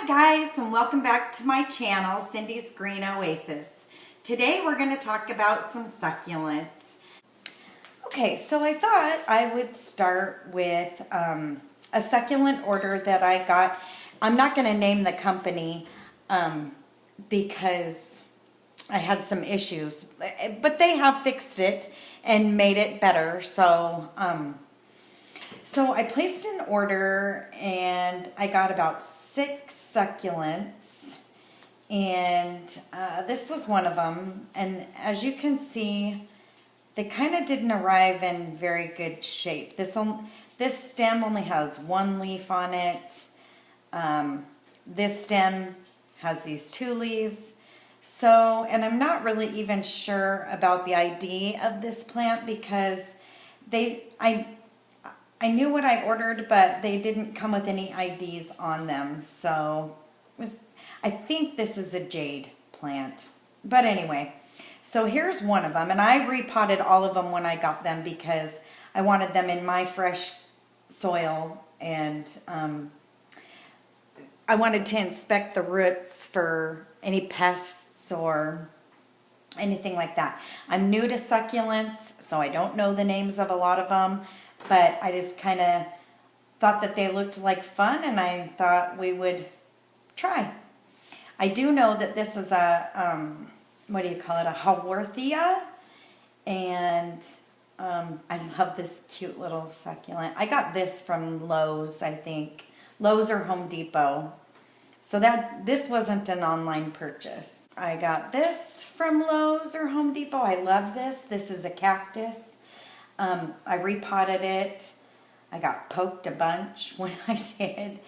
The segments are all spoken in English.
Hi guys, and welcome back to my channel, Cindy's Green Oasis. Today we're going to talk about some succulents. Okay, so I thought I would start with a succulent order that I got. I'm not going to name the company because I had some issues, but they have fixed it and made it better. So I placed an order and I got about 6 succulents, and this was one of them. And as you can see, they kind of didn't arrive in very good shape. This stem only has 1 leaf on it. This stem has these 2 leaves. So, and I'm not really even sure about the ID of this plant because I knew what I ordered, but they didn't come with any IDs on them. So I think this is a jade plant. But anyway, so here's one of them. And I repotted all of them when I got them because I wanted them in my fresh soil. And I wanted to inspect the roots for any pests or anything like that. I'm new to succulents, so I don't know the names of a lot of them. But I just kind of thought that they looked like fun, and I thought we would try. I do know that this is a, what do you call it, a Haworthia. And I love this cute little succulent. I got this from Lowe's, I think. Lowe's or Home Depot. So this wasn't an online purchase. I got this from Lowe's or Home Depot. I love this. This is a cactus. I repotted it. I got poked a bunch when I did.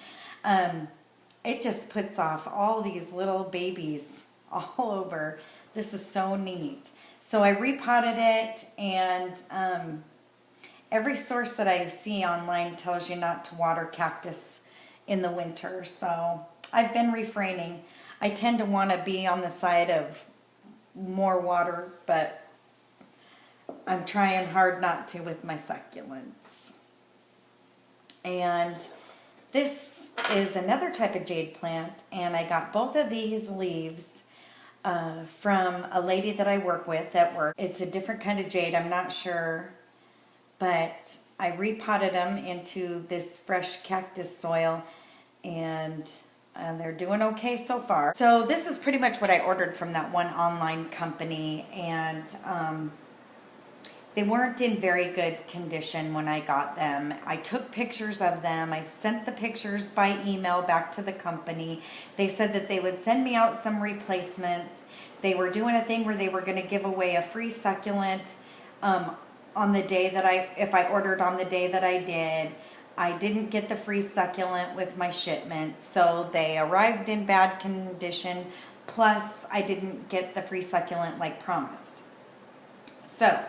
It just puts off all these little babies all over. This is so neat. So I repotted it, and every source that I see online tells you not to water cactus in the winter. So I've been refraining. I tend to want to be on the side of more water, but I'm trying hard not to with my succulents. And this is another type of jade plant, and I got both of these leaves from a lady that I work with at work. It's a different kind of jade, I'm not sure, but I repotted them into this fresh cactus soil, and they're doing okay so far. So this is pretty much what I ordered from that one online company, and they weren't in very good condition when I got them. I took pictures of them. I sent the pictures by email back to the company. They said that they would send me out some replacements. They were doing a thing where they were going to give away a free succulent on the day that if I ordered on the day that I did. I didn't get the free succulent with my shipment, so they arrived in bad condition. Plus, I didn't get the free succulent like promised. So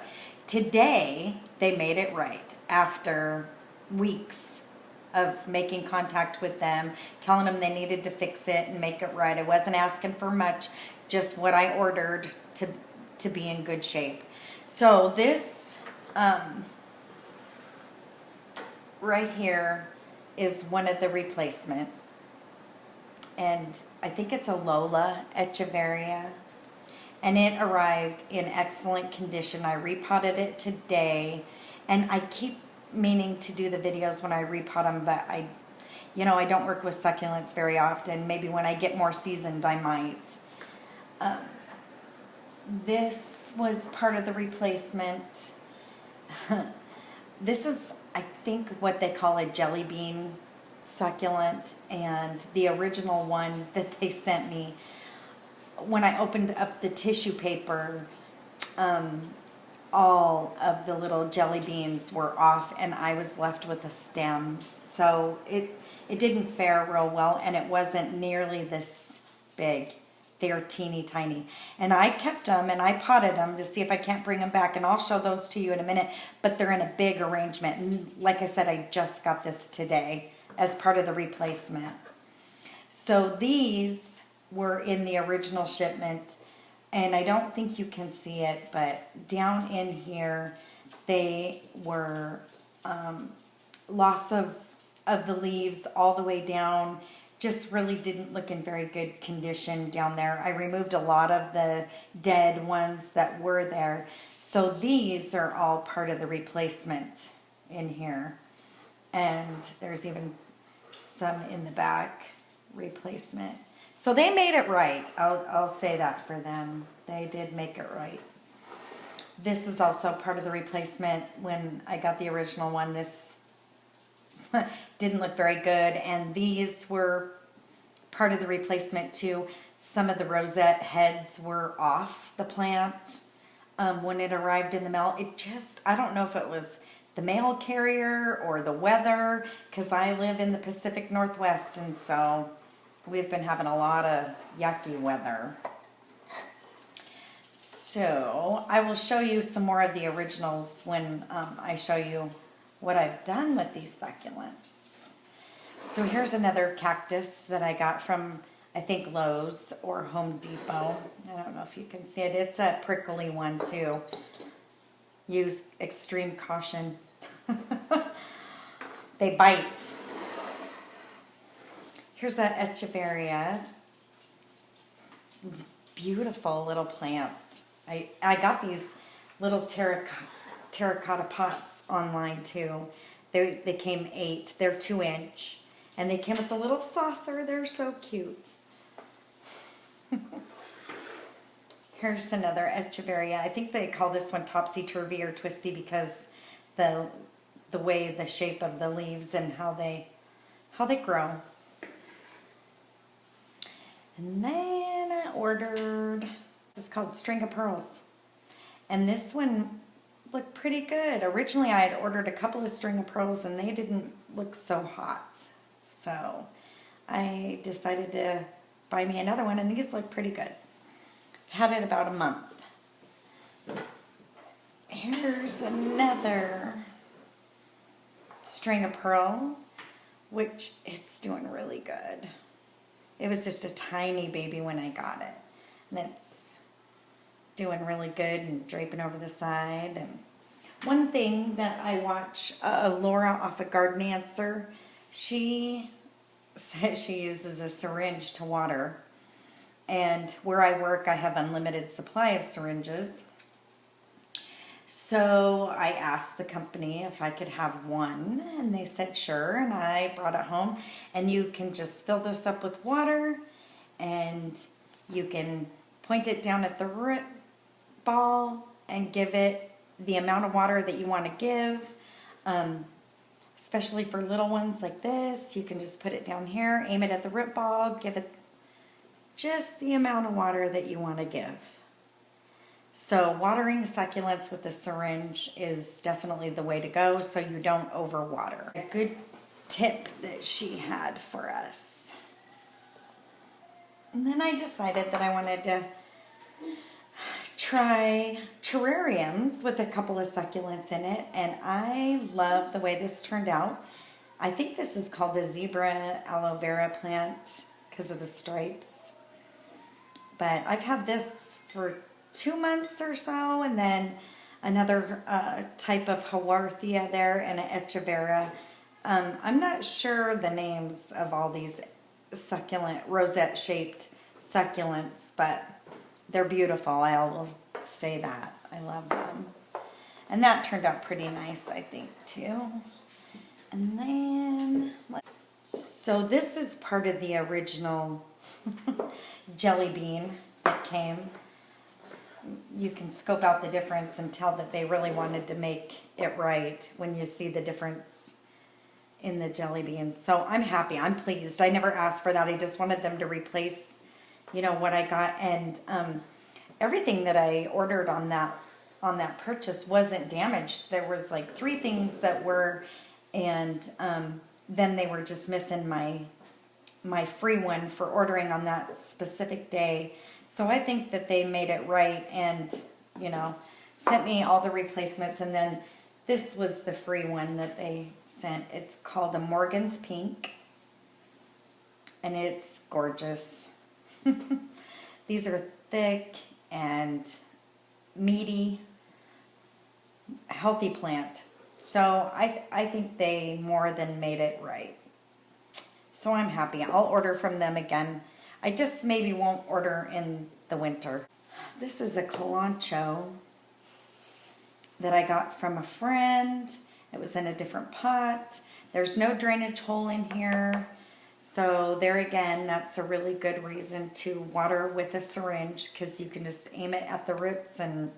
today, they made it right after weeks of making contact with them, telling them they needed to fix it and make it right. I wasn't asking for much, just what I ordered to be in good shape. So this right here is one of the replacement. And I think it's a Lola Echeverria. And it arrived in excellent condition. I repotted it today, and I keep meaning to do the videos when I repot them, but I don't work with succulents very often. Maybe when I get more seasoned, I might. This was part of the replacement. This is, I think, what they call a jelly bean succulent, and the original one that they sent me, when I opened up the tissue paper, all of the little jelly beans were off, and I was left with a stem. So it didn't fare real well, and it wasn't nearly this big. They're teeny tiny. And I kept them, and I potted them to see if I can't bring them back, and I'll show those to you in a minute, but they're in a big arrangement. And like I said, I just got this today as part of the replacement. So these were in the original shipment, and I don't think you can see it, but down in here they were loss of the leaves all the way down just really didn't look in very good condition down there. I removed a lot of the dead ones that were there. So these are all part of the replacement in here. And there's even some in the back replacement. So they made it right. I'll say that for them. They did make it right. This is also part of the replacement. When I got the original one, this didn't look very good, and these were part of the replacement too. Some of the rosette heads were off the plant when it arrived in the mail. It just, I don't know if it was the mail carrier or the weather, because I live in the Pacific Northwest, and so we've been having a lot of yucky weather. So I will show you some more of the originals when I show you what I've done with these succulents. So here's another cactus that I got from, I think, Lowe's or Home Depot. I don't know if you can see it. It's a prickly one too. Use extreme caution. They bite. Here's a echeveria. Beautiful little plants. I got these little terracotta pots online too. They came 8. They're 2-inch. And they came with a little saucer. They're so cute. Here's another echeveria. I think they call this one topsy-turvy or twisty because the way, the shape of the leaves and how they grow. And then I ordered, this is called String of Pearls. And this one looked pretty good. Originally I had ordered a couple of String of Pearls and they didn't look so hot. So I decided to buy me another one, and these look pretty good. Had it about a month. Here's another String of Pearl, which it's doing really good. It was just a tiny baby when I got it. And it's doing really good and draping over the side. And one thing that I watch, Laura off of Garden Answer, she says she uses a syringe to water. And where I work, I have unlimited supply of syringes. So I asked the company if I could have one, and they said sure, and I brought it home. And you can just fill this up with water, and you can point it down at the root ball and give it the amount of water that you want to give. Especially for little ones like this, you can just put it down here, aim it at the root ball, give it just the amount of water that you want to give. So watering succulents with a syringe is definitely the way to go, so you don't overwater. A good tip that she had for us. And then I decided that I wanted to try terrariums with a couple of succulents in it, and I love the way this turned out. I think this is called the zebra aloe vera plant because of the stripes. But I've had this for 2 months or so, and then another type of haworthia there and an echeveria. I'm not sure the names of all these succulent, rosette-shaped succulents, but they're beautiful. I will say that. I love them. And that turned out pretty nice, I think, too. And then, so this is part of the original jelly bean that came. You can scope out the difference and tell that they really wanted to make it right when you see the difference in the jelly beans. So I'm happy. I'm pleased. I never asked for that. I just wanted them to replace, you know, what I got. And everything that I ordered on that purchase wasn't damaged. There was like 3 things that were, and then they were just missing my free one for ordering on that specific day. So I think that they made it right and, you know, sent me all the replacements. And then this was the free one that they sent. It's called a Morgan's Pink. And it's gorgeous. These are thick and meaty, healthy plant. So I think they more than made it right. So I'm happy. I'll order from them again. I just maybe won't order in the winter. This is a calancho that I got from a friend. It was in a different pot. There's no drainage hole in here. So there again, that's a really good reason to water with a syringe, because you can just aim it at the roots and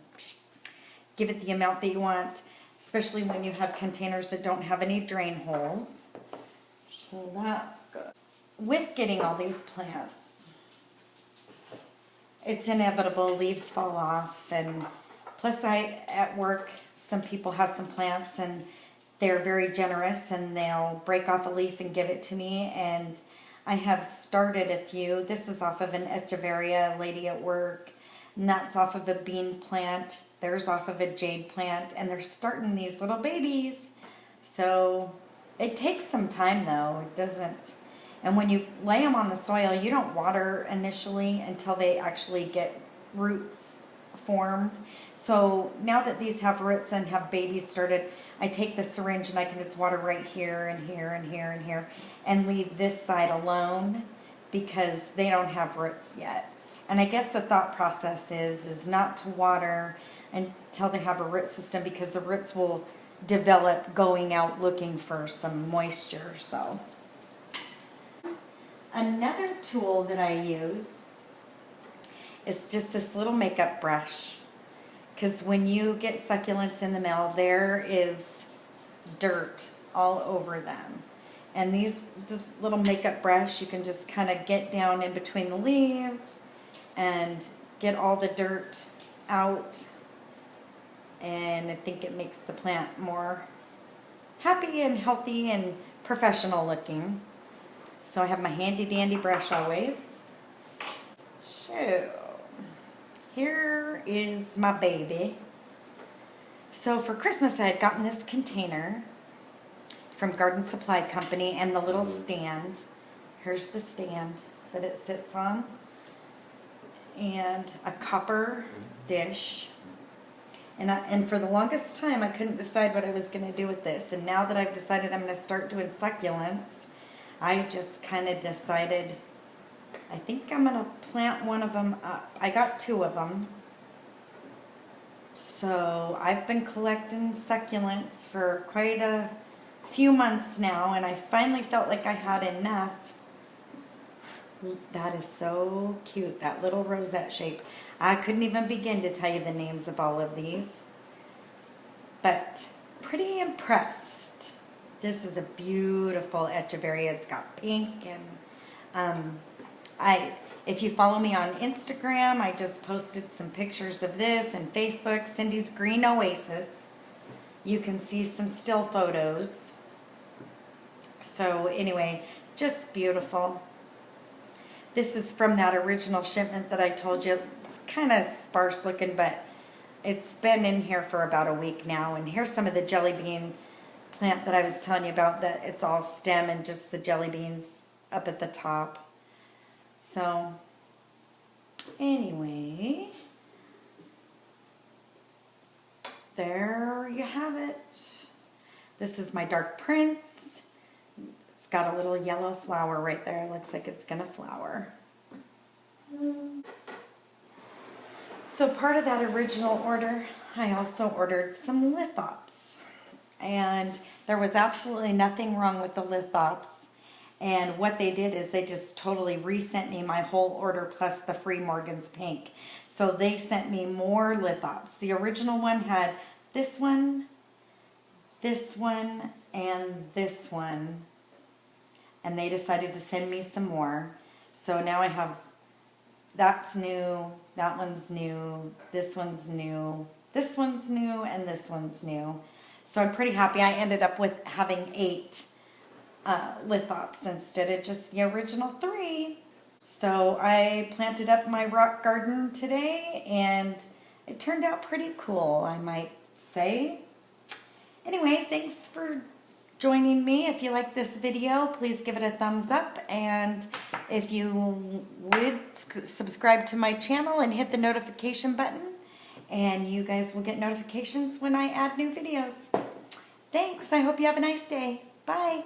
give it the amount that you want, especially when you have containers that don't have any drain holes. So that's good. With getting all these plants, it's inevitable leaves fall off, and plus at work, some people have some plants and they're very generous and they'll break off a leaf and give it to me, and I have started a few. This is off of an echeveria lady at work, and that's off of a bean plant. There's off of a jade plant, and they're starting these little babies. So it takes some time though, it doesn't. And when you lay them on the soil, you don't water initially until they actually get roots formed. So now that these have roots and have babies started, I take the syringe and I can just water right here and here and here and here and leave this side alone because they don't have roots yet. And I guess the thought process is not to water until they have a root system, because the roots will develop going out looking for some moisture. So another tool that I use is just this little makeup brush, because when you get succulents in the mail, there is dirt all over them. And this little makeup brush, you can just kind of get down in between the leaves and get all the dirt out. And I think it makes the plant more happy and healthy and professional looking. So I have my handy dandy brush always. So here is my baby. So for Christmas I had gotten this container from Garden Supply Company and the little stand. Here's the stand that it sits on. And a copper dish. And for the longest time I couldn't decide what I was going to do with this. And now that I've decided I'm going to start doing succulents, I just kind of decided I think I'm going to plant one of them up. I got two of them. So I've been collecting succulents for quite a few months now, and I finally felt like I had enough. That is so cute, that little rosette shape. I couldn't even begin to tell you the names of all of these, but pretty impressed. This is a beautiful echeveria. It's got pink, and if you follow me on Instagram, I just posted some pictures of this, and Facebook, Cindy's Green Oasis. You can see some still photos. So anyway, just beautiful. This is from that original shipment that I told you. It's kind of sparse looking, but it's been in here for about a week now. And here's some of the jelly bean plant that I was telling you about, that it's all stem and just the jelly beans up at the top. So anyway, there you have it. This is my dark prince. It's got a little yellow flower right there. It looks like it's gonna flower. So part of that original order, I also ordered some lithops. And there was absolutely nothing wrong with the lithops. And what they did is they just totally resent me my whole order plus the free Morgan's Pink. So they sent me more lithops. The original one had this one, and this one. And they decided to send me some more. So now I have, that's new, that one's new, this one's new, this one's new, and this one's new. So I'm pretty happy. I ended up with having 8 lithops instead of just the original 3. So I planted up my rock garden today, and it turned out pretty cool, I might say. Anyway, thanks for joining me. If you like this video, please give it a thumbs up, and if you would, subscribe to my channel and hit the notification button, and you guys will get notifications when I add new videos. Thanks. I hope you have a nice day. Bye.